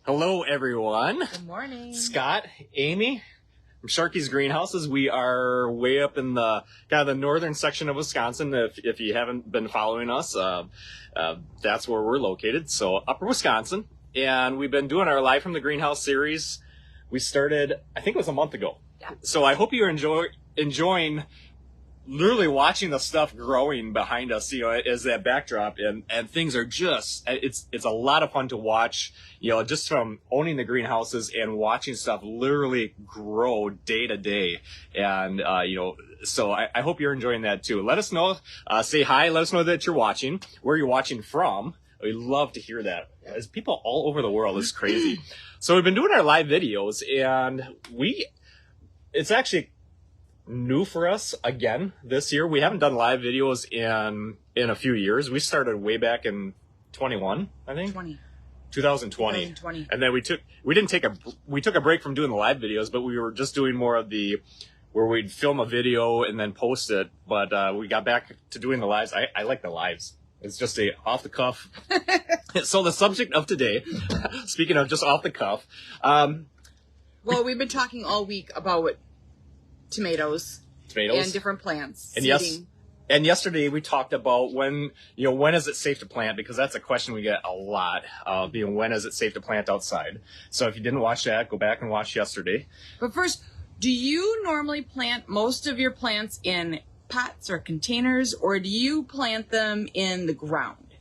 Hello, everyone. Good morning. Scott, Amy, from Sharky's Greenhouses. We are way up in the kind of the northern section of Wisconsin. If you haven't been following us, that's where we're located. So upper Wisconsin. And we've been doing our Live from the Greenhouse series. We started, I think it was a month ago. Yeah. So I hope you're enjoying literally watching the stuff growing behind us, as that backdrop, and things are just, it's a lot of fun to watch, just from owning the greenhouses and watching stuff literally grow day to day. And, so I hope you're enjoying that too. Let us know, say hi, let us know that you're watching, where you're watching from. We love to hear that. There's people all over the world. It's crazy. So we've been doing our live videos, and it's actually new for us again this year. We haven't done live videos in a few years. We started way back in 2020. 2020. And then we took a break from doing the live videos, but we were just doing more of where we'd film a video and then post it. But we got back to doing the lives. I like the lives. It's just a off the cuff. So the subject of today, speaking of just off the cuff, well, we've been talking all week about tomatoes and different plants. And and yesterday we talked about when is it safe to plant, because that's a question we get a lot. When is it safe to plant outside? So if you didn't watch that, go back and watch yesterday. But first, do you normally plant most of your plants in pots or containers, or do you plant them in the ground?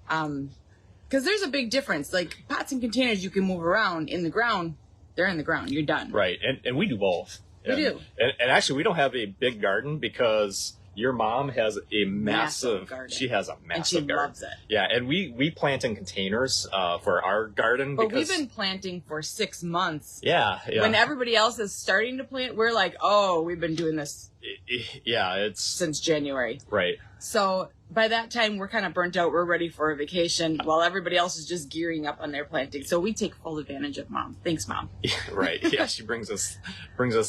Because there's a big difference. Like pots and containers you can move around. In the ground, they're in the ground. You're done. Right, and we do both. We do. And actually, we don't have a big garden because your mom has a massive garden. She has a massive garden. Loves it. Yeah, and we plant in containers for our garden. But we've been planting for 6 months. Yeah. When everybody else is starting to plant, we're like, oh, we've been doing this. It's since January. Right. So by that time, we're kind of burnt out. We're ready for a vacation while everybody else is just gearing up on their planting. So we take full advantage of Mom. Thanks, Mom. Yeah, right. Yeah, she brings us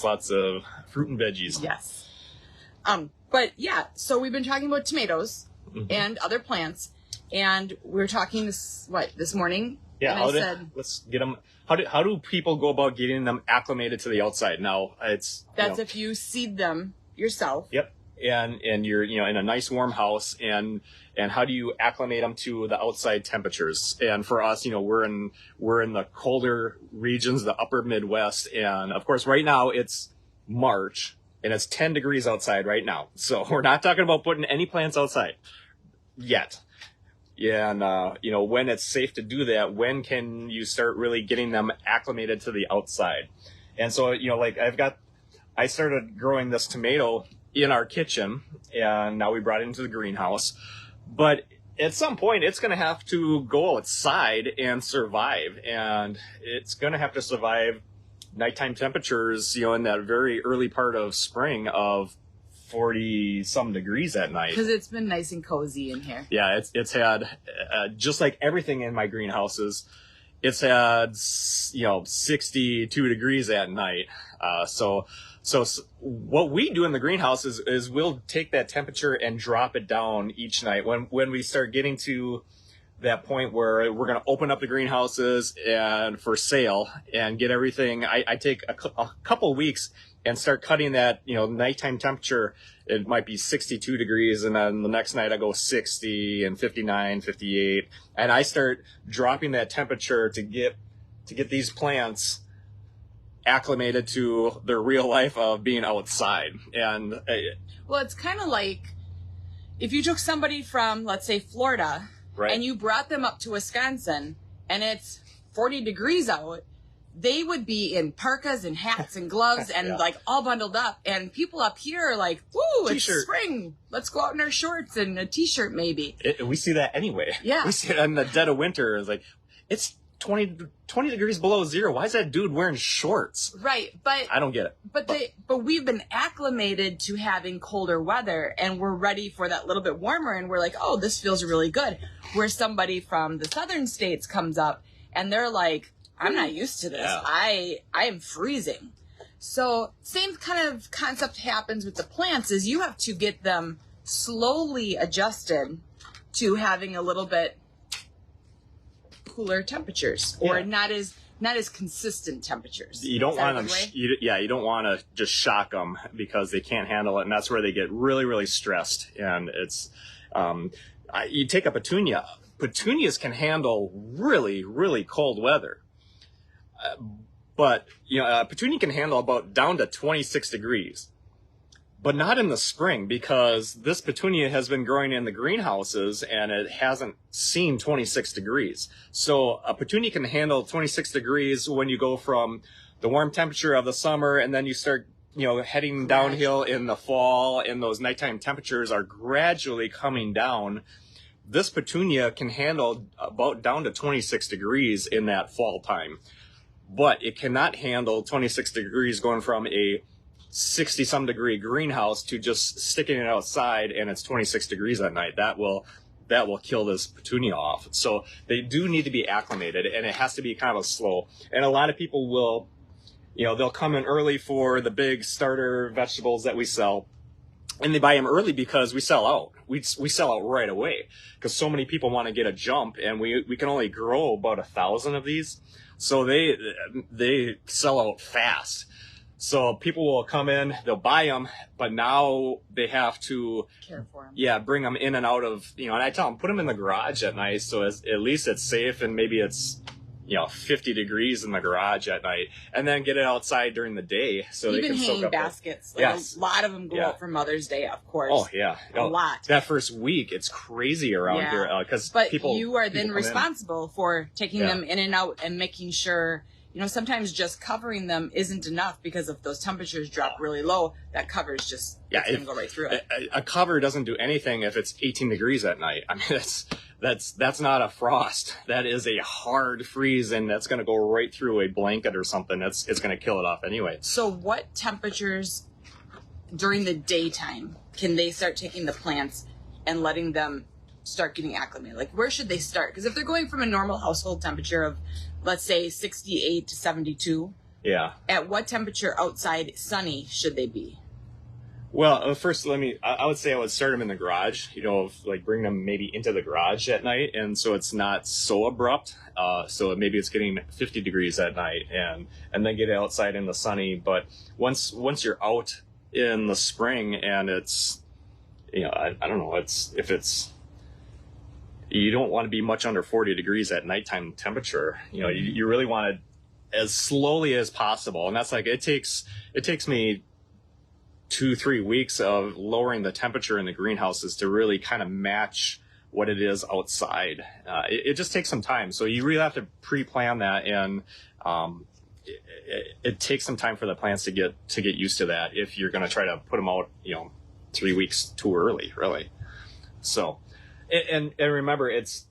lots of fruit and veggies. Yes. But yeah, so we've been talking about tomatoes and other plants, and we were talking this morning. Yeah. And let's get them. How do people go about getting them acclimated to the outside? Now that's if you seed them yourself. Yep. And you're in a nice warm house, and how do you acclimate them to the outside temperatures? And for us, we're in the colder regions, the upper Midwest, and of course right now it's March and it's 10 degrees outside right now. So we're not talking about putting any plants outside yet. Yeah, and when it's safe to do that, when can you start really getting them acclimated to the outside? And so I started growing this tomato in our kitchen, and now we brought it into the greenhouse. But at some point, it's going to have to go outside and survive, and it's going to have to survive nighttime temperatures, in that very early part of spring of 40-some degrees at night. Because it's been nice and cozy in here. Yeah, it's had, just like everything in my greenhouses, it's had, 62 degrees at night. So what we do in the greenhouse is we'll take that temperature and drop it down each night. When we start getting to that point where we're going to open up the greenhouses and for sale and get everything, I take a couple weeks and start cutting that, nighttime temperature. It might be 62 degrees, and then the next night I go 60 and 59, 58, and I start dropping that temperature to get these plants acclimated to their real life of being outside. And well, it's kind of like if you took somebody from, let's say, Florida, right, and you brought them up to Wisconsin and it's 40 degrees out, they would be in parkas and hats and gloves and yeah, all bundled up. And people up here are like, woo, it's T-shirt. Spring. Let's go out in our shorts and a t-shirt maybe. We see that anyway. Yeah. We see it in the dead of winter. It's like, it's 20 degrees below zero. Why is that dude wearing shorts? Right, but I don't get it. But we've been acclimated to having colder weather, and we're ready for that little bit warmer, and we're like, oh, this feels really good. Where somebody from the southern states comes up and they're like, I'm not used to this. Yeah. I am freezing. So same kind of concept happens with the plants, is you have to get them slowly adjusted to having a little bit cooler temperatures, or Yeah. not as consistent temperatures. You don't Is that want a good them, way? you don't want to just shock them because they can't handle it. And that's where they get really, really stressed. And it's, you take a petunia. Petunias can handle really, really cold weather. But, a petunia can handle about down to 26 degrees. But not in the spring, because this petunia has been growing in the greenhouses and it hasn't seen 26 degrees. So a petunia can handle 26 degrees when you go from the warm temperature of the summer and then you start, heading downhill in the fall, and those nighttime temperatures are gradually coming down. This petunia can handle about down to 26 degrees in that fall time. But it cannot handle 26 degrees going from a 60 some degree greenhouse to just sticking it outside and it's 26 degrees at night. That will kill this petunia off. So they do need to be acclimated, and it has to be kind of slow. And a lot of people will, they'll come in early for the big starter vegetables that we sell, and they buy them early because we sell out. We sell out right away because so many people want to get a jump, and we can only grow about 1,000 of these. So they sell out fast. So people will come in, they'll buy them, but now they have to Care for them. Yeah, bring them in and out of, and I tell them, put them in the garage at night. So at least it's safe, and maybe it's, 50 degrees in the garage at night, and then get it outside during the day so Even they can soak hanging up. baskets. Yes. A lot of them go out for Mother's Day, of course. Oh yeah, A lot. That first week, it's crazy around here because But people. you are then people come in. responsible for taking them in and out and making sure. Sometimes just covering them isn't enough, because if those temperatures drop really low, that cover's just going to go right through it. A cover doesn't do anything if it's 18 degrees at night. I mean, that's not a frost. That is a hard freeze, and that's going to go right through a blanket or something. It's going to kill it off anyway. So what temperatures during the daytime can they start taking the plants and letting them start getting acclimated? Like, where should they start? Because if they're going from a normal household temperature of, let's say, 68 to 72, at what temperature outside sunny should they be? Well, first, I would say I would start them in the garage, bring them maybe into the garage at night. And so it's not so abrupt. So maybe it's getting 50 degrees at night and then get outside in the sunny. But once you're out in the spring and it's, I don't know, you don't want to be much under 40 degrees at nighttime temperature. You really want it as slowly as possible. And that's it takes me 2-3 weeks of lowering the temperature in the greenhouses to really kind of match what it is outside. It just takes some time. So you really have to pre-plan that, and it takes some time for the plants to get used to that if you're going to try to put them out, 3 weeks too early, really. So, and remember, it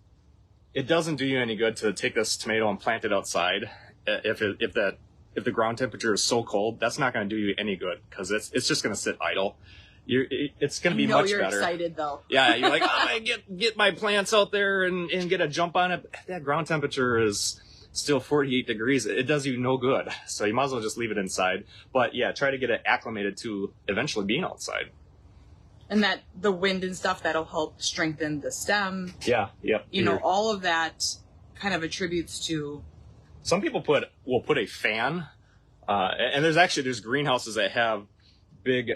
doesn't do you any good to take this tomato and plant it outside. If the ground temperature is so cold, that's not going to do you any good, because it's just going to sit idle. It's going to be much you're better. Excited though. Yeah, you're like, I get my plants out there and get a jump on it. That ground temperature is still 48 degrees. It does you no good. So you might as well just leave it inside. But yeah, try to get it acclimated to eventually being outside. And that the wind and stuff, that'll help strengthen the stem. Yeah, yep. All of that kind of attributes to. Some people will put a fan, and there's greenhouses that have big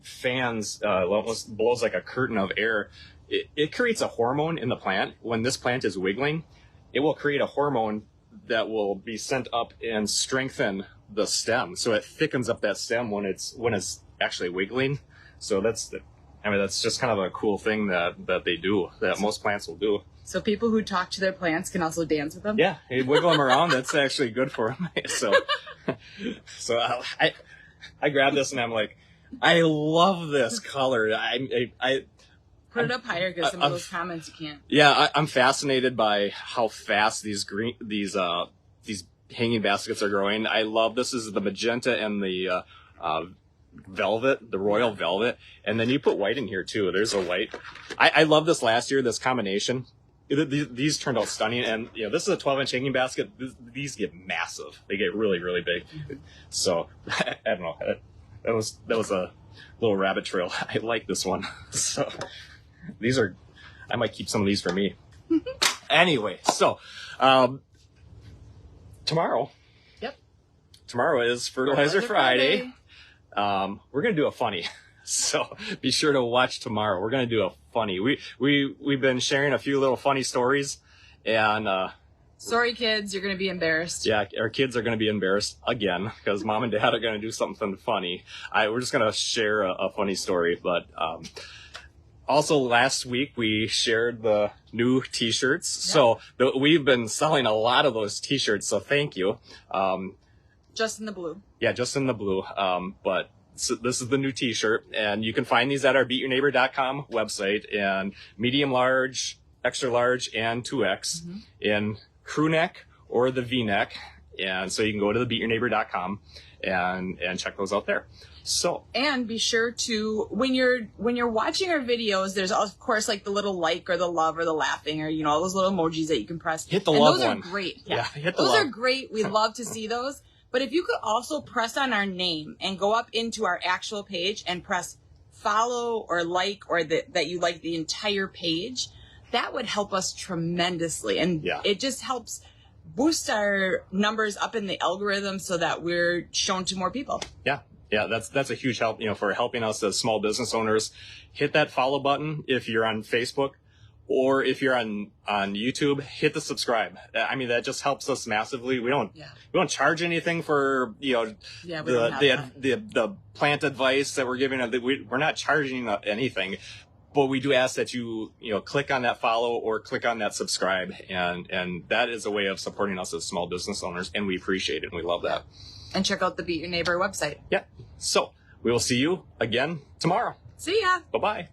fans, almost blows like a curtain of air. It creates a hormone in the plant. When this plant is wiggling, it will create a hormone that will be sent up and strengthen the stem, so it thickens up that stem when it's actually wiggling. So that's just kind of a cool thing that they do, that most plants will do. So people who talk to their plants can also dance with them? Yeah, you wiggle them around. That's actually good for them. So I grabbed this and I'm like, I love this color. I put it up higher, because some of those comments you can't. Yeah, I'm fascinated by how fast these hanging baskets are growing. I love, this is the magenta and the velvet, the royal velvet, and then you put white in here too. There's a white. I love this last year, this combination. These turned out stunning, and this is a 12-inch hanging basket. These get massive. They get really, really big. So I don't know. That was a little rabbit trail. I like this one. So I might keep some of these for me. Anyway, so tomorrow. Yep. Tomorrow is Fertilizer Friday. We're gonna do a funny. So be sure to watch tomorrow. We're gonna do a funny. We've been sharing a few little funny stories, and sorry kids, you're gonna be embarrassed. yeah, our kids are gonna be embarrassed again because mom and dad are gonna do something funny. We're just gonna share a funny story, but also last week we shared the new T-shirts. Yeah. So we've been selling a lot of those T-shirts. So thank you. Just in the blue. Yeah, just in the blue. But so this is the new T-shirt, and you can find these at our beatyourneighbor.com website, and medium, large, extra large, and 2X in crew neck or the V-neck. And so you can go to the beatyourneighbor.com and check those out there. So, and be sure to, when you're watching our videos, there's of course like the little like or the love or the laughing or, you know, all those little emojis that you can press. Hit the love one. Those are great. Yeah, hit the those love. Are great. We love to see those. But if you could also press on our name and go up into our actual page and press follow or like, or that you like the entire page, that would help us tremendously. And it just helps boost our numbers up in the algorithm so that we're shown to more people. Yeah, that's a huge help, you know, for helping us as small business owners. Hit that follow button if you're on Facebook, or if you're on YouTube, hit the subscribe. I mean, that just helps us massively. We don't charge anything for, you know, the plant advice that we're giving. We're not charging anything, but we do ask that you click on that follow or click on that subscribe, and that is a way of supporting us as small business owners, and we appreciate it and we love that. And check out the Beat Your Neighbor website. Yeah. So we will see you again tomorrow. See ya. Bye-bye.